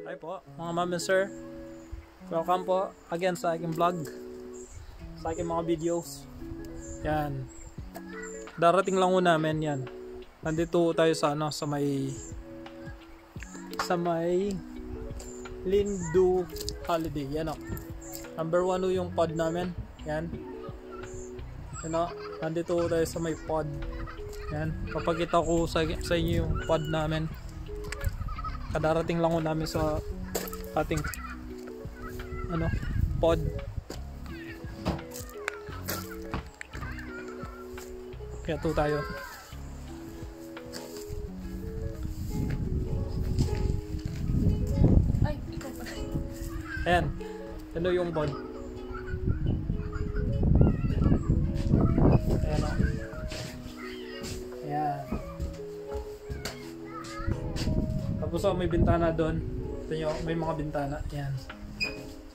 Hi po mga ma'am and sir, welcome po again sa aking vlog, sa aking mga videos. Yan, darating lang po namin yan. Nandito tayo sa ano, sa may Lindu Holiday. Yan o, number 1 yung pod namin. Yan, yan o, nandito tayo sa may pod. Yan, papakita ko sa inyo yung pod namin. Kadarating lang ko namin sa ating ano, pod. Kaya to tayo. Ay, ikaw pa. Ayan, ano yung pod. Ayan o. Ayan. Tapos may bintana doon. Ito nyo, may mga bintana. Ayan.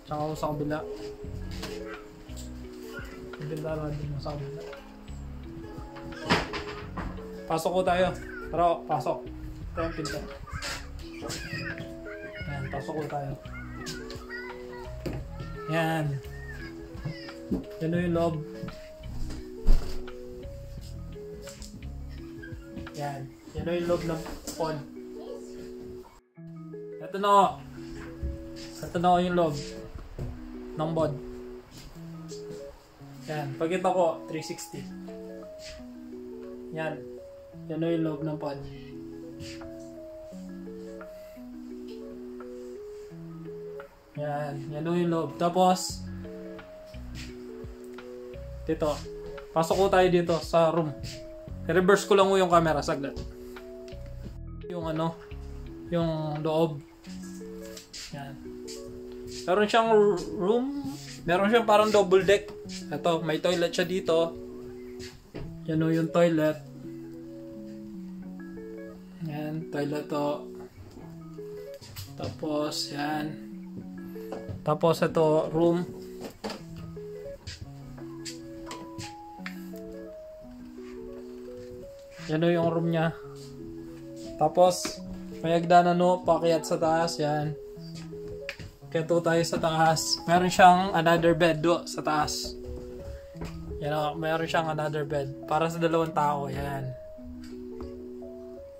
Tsaka sa kabila. May bintana din sa kabila. Pasok ko tayo. Tara, pasok. Ito yung pinto. Ayan, pasok ko tayo. Ayan. Yan yung loob. Ayan. Yan yung loob ng pod. Ito na yung loob ng pod. Yan, pagkita ko 360. Yan, yan yung loob ng pod. Yan, yan yung loob. Tapos dito, pasok ko tayo dito sa room. I-reverse ko lang yung camera saglit. Yung ano, yung loob. Yan. Meron siyang room. Meron siyang parang double deck. Ito, may toilet siya dito. Yan o yung toilet. Yan, toilet to. Tapos, yan. Tapos ito, room. Yan o yung room niya. Tapos, may hagdanan no, paakyat sa taas. Yan. Kaya to tayo sa taas. Meron siyang another bed do sa taas. Yan o, meron siyang another bed. Para sa 2 tao. Yan.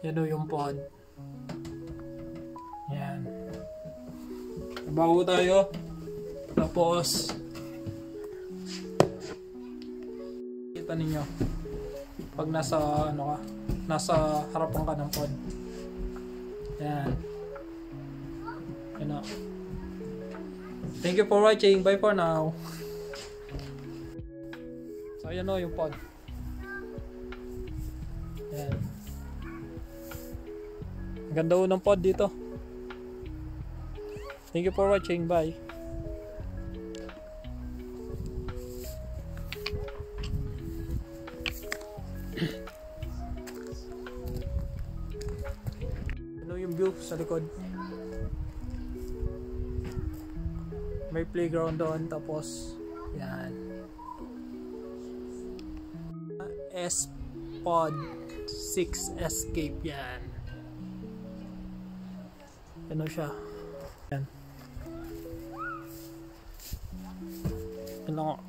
Yan o yung pod. Yan. Bago tayo. Tapos, kita ninyo. Pag nasa, ano ka, nasa harapan ka ng pod. Yan. Yan o. Thank you for watching. Bye for now. So, ayan o yung pod. Ayan. Ang ganda o ng pod dito. Thank you for watching. Bye. Ano yung view sa likod? May playground doon, tapos yan. S-Pod 6 Escape yan. Ano siya? Yan. Yan lang o.